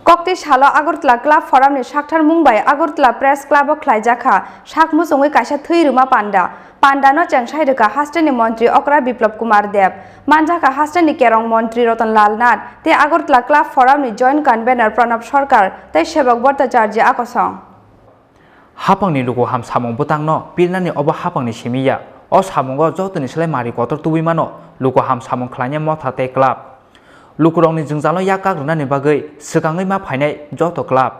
Kokti Shalo Agortla Club Forum ni Shakhtar Mumbai Agortla Press Club o Khlaijaka Shakmu Songoi Kaisa Thwiruma Panda Panda no Changshaidaka Hastani Montri Okra Biplop Kumar Dev Manjaka Hastani Kerong Montri Rotan Lal Nath te Agortla Club Forum ni Joint Convener Pranab Sarkar tei Sebok Bhattacharya Akosong Hapangni lugu ham samung butangno pilnani obo hapangni simiya o samungo jotoni selai mari kotor tubimano lugu ham samung khlanya motha tei club lukurongni jingjalo yakak runani bagai sigangai ma phainai joto club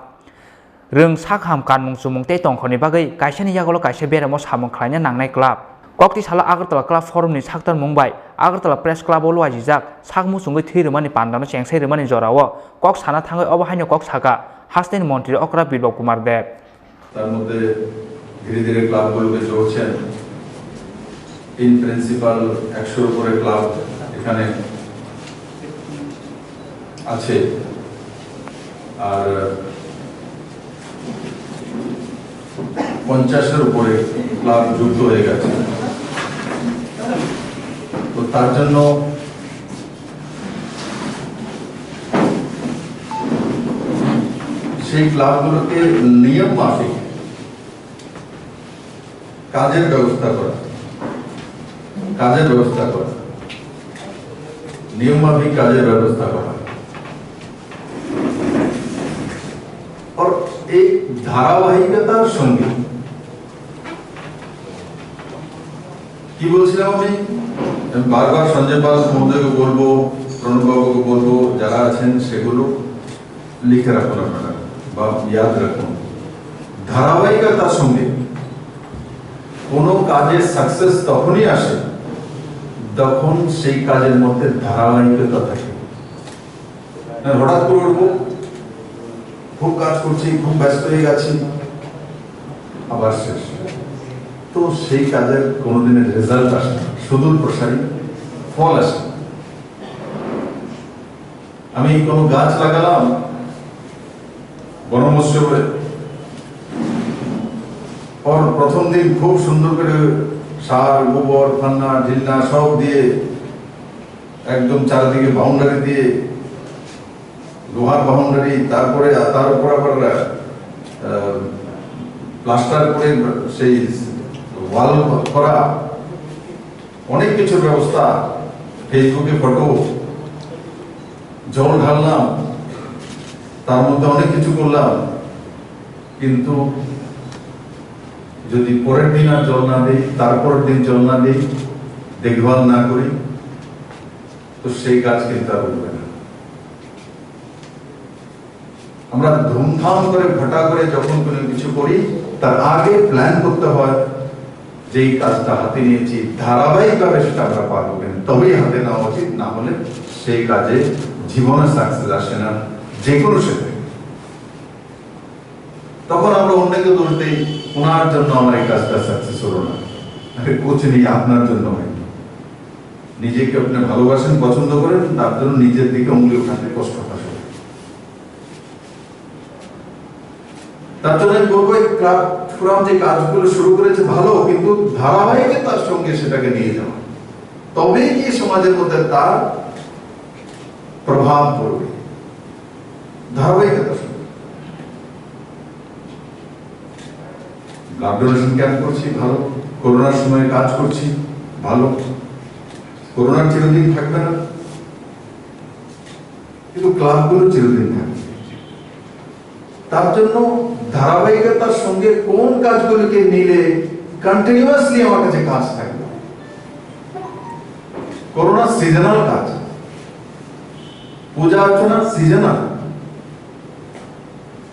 rung sakham kanmung sumung tei tongkhoni bagai kaisani yagolo kaisa beramo samung khlanya nangnai club kokti sala Agartala Club Forum ni Shakhtar Mumbai Agartala Press Club o luajijak sakmu sungoi thirumani pandano chengsai rumani jorao kok sana thangai obo haino kok saka Hastani Montri Okra Biplop Kumar Dev তার মধ্যে ধীরে ধীরে ক্লাবগুলোকে চলছেন in principal 100 উপরে club এখানে আছে আর 50 এর উপরে ক্লাব যুক্ত হয়ে গেছে তো তার জন্য সেই ক্লাবগুলোকে নিয়ম মাফিক কাজের ব্যবস্থা করা নিয়ম মাফিক কাজের ব্যবস্থা করা আর এই ধারাবাহিকতার সঙ্গে কি বলছিলাম আমি বারবার সঞ্জয় পাল মহোদয়কে বলবো প্রণব বাবুকে বলবো যারা আছেন সেগুলো লিখে রাখুন আপনারা বা ইয়াদ রাখুন ধারাবাহিকতার সঙ্গে কোন কাজের সাকসেস তখনই আসে যখন সেই কাজের মধ্যে ধারাবাহিকতা থাকে হঠাৎ করে উঠবো খুব কাজ করছি খুব ব্যস্ত হয়ে গেছি আবার শেষ তো সেই কাজের কোনোদিনের রেজাল্ট আসে না সুদূর প্রসারী ফল আসে আমি কোনো গাছ লাগালাম বনমোৎসবে প্রথম দিন খুব সুন্দর করে সার গোবর ফান্না ঢিলনা সব দিয়ে একদম চারিদিকে বাউন্ডারি দিয়ে লোহার বাউন্ডারি তারপরে তার উপর আবার প্লাস্টার করে সেই ওয়াল করা অনেক কিছুর ব্যবস্থা ফেসবুকে ফটো জল ঢাললাম তার মধ্যে অনেক কিছু করলাম কিন্তু যদি পরের দিন আর জল না দিই তারপরের দিন জল না দিই দেখভাল না করি তো সেই কাজ কিন্তু আর উঠবে না আমরা ধুমধাম করে ঘটা করে যখন কোনো কিছু করি তার আগে প্ল্যান করতে হয় যেই কাজটা হাতে নিয়েছি ধারাবাহিকভাবে সেটা আমরা পারবো কিনা তবেই হাতে নেওয়া উচিত না হলে সেই কাজে জীবনে সাকসেস আসে না যে কোনো ক্ষেত্রে তখন আমরা অন্যকে দোষ দিই ওনার জন্য আমার এই কাজটা সাকসেস হলো না আরে কোচ নেই আপনার জন্য হয়নি নিজেকে আপনি ভালোবাসেন পছন্দ করেন তার জন্য নিজের দিকে উঙ্গলি উঠাতে কষ্ট হয় তার জন্য আমি বলবো এই ক্লাব ফোরাম যে কাজগুলো শুরু করেছে ভালো কিন্তু ধারাবাহিকতার সঙ্গে সেটাকে নিয়ে যাওয়া তবেই কি সমাজের মধ্যে তার প্রভাব পড়বে ধারাবাহিকতার সঙ্গে ব্লাড ডোনেশন ক্যাম্প করছি ভালো করোনার সময় কাজ করছি ভালো করোনার চিরদিন থাকবে না কিন্তু ক্লাবগুলো চিরদিন থাকবে তার জন্য ধারাবাহিকতার সঙ্গে কোন কাজগুলোকে নিলে কন্টিনিউয়াসলি আমার কাছে কাজ থাকবে করোনা সিজনাল কাজ পূজা অর্চনা সিজনাল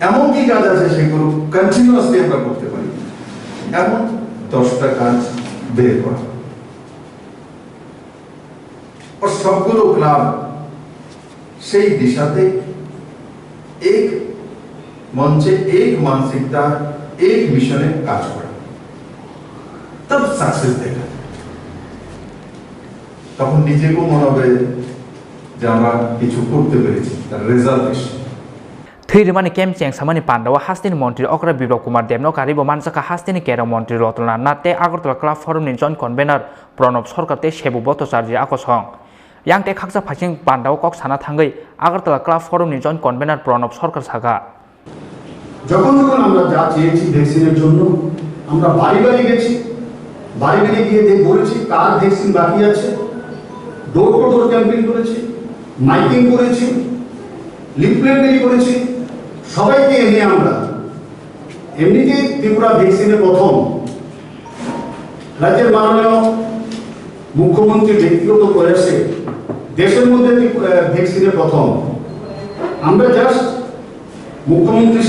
এমন কি কাজ আছে সেগুলো কন্টিনিউয়াসলি আমরা করতে পারি এমন 10টা কাজ বের করা और সবগুলো ক্লাব সেই দিশাতে এক মঞ্চে এক মানসিকতা এক মিশনে কাজ করা তব সাকসেস দেখা তখন নিজেকেও মনে হবে যে আমরা কিছু করতে পেরেছি তার রেজাল্ট এসে Thirumani kem cheng samani pandawa Hastani Montri Okra Biplop Kumar Dev no karibo manjaka Hastani Kerong Montri Rotan Nath te Agartala Club Forum ni Joint Convener Pranab Sarkar te Sebok Bhattacharya Akosong yang te khaksa phasing pandao kok sana thangai agartala club forum ni joint convener pranab sarkar saga যখন আমরা যা চেয়েছি ভ্যাকসিনের জন্য আমরা বাড়ি বাড়ি গেছি, বাড়ি বাড়ি গিয়ে বলেছি কার ভ্যাকসিন বাকি আছে, ডোর টু ডোর ক্যাম্পেইন করেছি, মাইকিং করেছি, লিফলেট বিলি করেছি, সবাইকে এনে আমরা এমনিতেই ত্রিপুরা ভ্যাকসিনের প্রথম রাজ্যের মাননীয় মুখ্যমন্ত্রী ব্যক্তিগত প্রয়াসে দেশের মধ্যে ভ্যাকসিনের প্রথম আমরা জাস্ট মুখ্যমন্ত্রী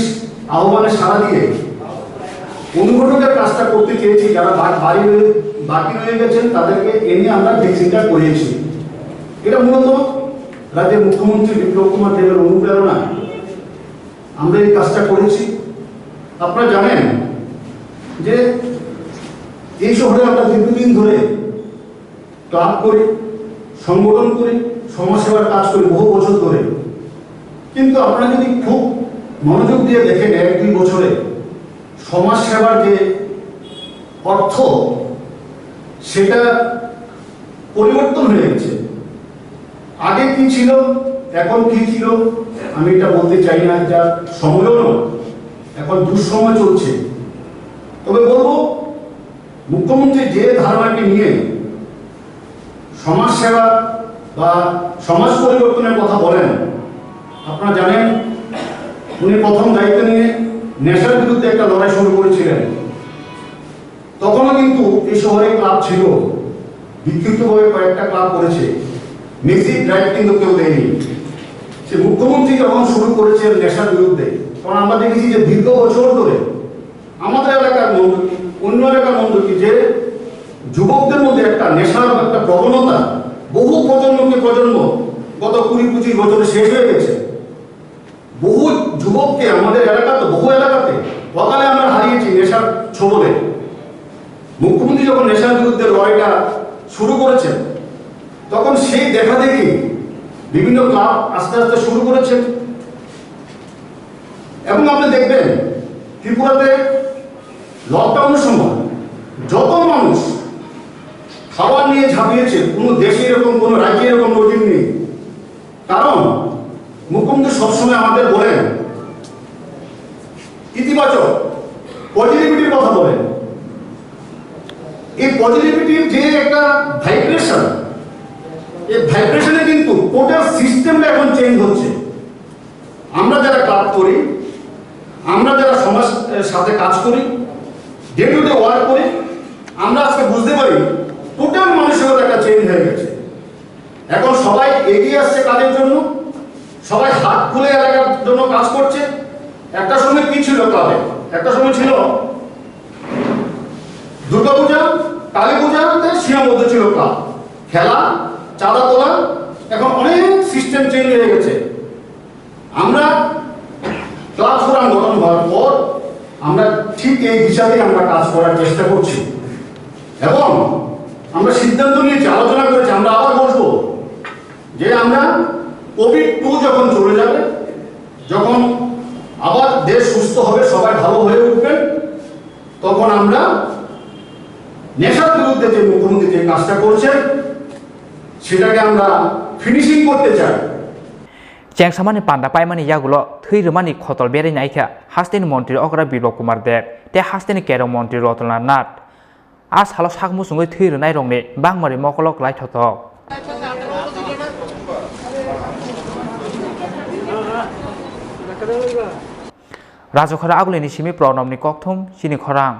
আহ্বানে সাড়া দিয়ে অনুঘটকের কাজটা করতে চেয়েছি, যারা বাকি রয়ে গেছেন তাদেরকে এনে আমরা ভ্যাকসিনটা করিয়েছি। এটা মূলত রাজ্যের মুখ্যমন্ত্রী বিপ্লব কুমার দেবের অনুপ্রেরণায় আমরা এই কাজটা করেছি। আপনারা জানেন যে এই শহরে আমরা দীর্ঘদিন ধরে ক্লাব করি, সংগঠন করি, সমাজসেবার কাজ করি বহু বছর ধরে, কিন্তু আপনারা যদি খুব মনোযোগ দিয়ে দেখেন 1-2 বছরে সমাজ সেবার যে অর্থ সেটা পরিবর্তন হয়ে গেছে। আগে কি ছিল এখন কি ছিল আমি এটা বলতে চাই না, যা সময়ও নয়, এখন দুঃসময় চলছে। তবে বলবো মুখ্যমন্ত্রী যে ধারণাটি নিয়ে সমাজ সেবা বা সমাজ পরিবর্তনের কথা বলেন, আপনারা জানেন উনি প্রথম দায়িত্ব নিয়ে নেশার বিরুদ্ধে একটা লড়াই শুরু করেছিলেন। তখনও কিন্তু এই শহরে ক্লাব ছিল, বিক্ষিপ্তভাবে কয়েকটা ক্লাব করেছে, মেসি ড্রাইভ কিন্তু কেউ দেয়নি। সে মুখ্যমন্ত্রী যখন শুরু করেছেন নেশার বিরুদ্ধে, তখন আমরা দেখেছি যে দীর্ঘ বছর ধরে আমাদের এলাকার অন্য এলাকার মন্ত্রী যে যুবকদের মধ্যে একটা নেশার একটা প্রবণতা বহু প্রজন্মকে প্রজন্ম গত 20-25 বছরে শেষ হয়ে গেছে। বহু যুবককে আমাদের এলাকাতে বহু এলাকাতে সকালে আমরা হারিয়েছি নেশার ছোবলে। মুখ্যমন্ত্রী যখন নেশার বিরুদ্ধে লড়াইটা শুরু করেছেন তখন সেই দেখা দেখি বিভিন্ন ক্লাব আস্তে আস্তে শুরু করেছেন। এবং আপনি দেখবেন ত্রিপুরাতে লকডাউনের সময় যত মানুষ খাবার নিয়ে ঝাঁপিয়েছে, কোনো দেশে এরকম কোনো রাজ্যে এরকম নজির নেই। কারণ মুখ্যমন্ত্রী সবসময় আমাদের বলেন ইতিবাচক পজিটিভিটির কথা বলেন। এই পজিটিভিটির যে একটা ভাইব্রেশন, এই ভাইব্রেশনে কিন্তু টোটাল সিস্টেমটা এখন চেঞ্জ হচ্ছে। আমরা যারা ক্লাব করি, আমরা যারা সমাজ সাথে কাজ করি, ডে টু ডে ওয়ার্ক করি, আমরা আজকে বুঝতে পারি টোটাল মানুষের একটা চেঞ্জ হয়ে গেছে। এখন সবাই এগিয়ে আসছে কাজের জন্য, সবাই হাত খুলে এলাকার জন্য কাজ করছে। একটা সময় কি ছিল ক্লাবে? একটা সময় ছিল দুর্গাপূজা, কালী পূজাতে সীমাবদ্ধ ছিল ক্লাব, খেলা, চাঁদা তোলা। এখন অনেক সিস্টেম চেঞ্জ হয়ে গেছে। আমরা ক্লাব ফোরাম গঠন হওয়ার পর আমরা ঠিক এই হিসাবে আমরা কাজ করার চেষ্টা করছি এবং আমরা সিদ্ধান্ত নিয়েছি, আলোচনা করেছি, আমরা আবার বসবো যে আমরা কোভিড-2 যখন চলে যাবে, যখন আবার দেশ সুস্থ হবে, সবাই ভালো হয়ে উঠবেন, তখন আমরা নেশার বিরুদ্ধে যে মুখ্যমন্ত্রী যে কাজটা করছেন সেটাকে আমরা ফিনিশিং করতে চাই। চেংসামানি পান্ডা পাইমানি ইয়াগুলো থৈরমানি খতল বেড়ে নাইখা হাস্তেনি মন্ত্রী অকরা বিপ্লব কুমার দেব তে হাস্তেনি কেরং মন্ত্রী রতনলাল নাথ আজ হালো সাকমুসুঙ্গै থৈরনাय रंनि बांमारि मकलक लाइथथक राजखरा आगुलिनि सिमी प्रनबनि ककथुम सिनि खरां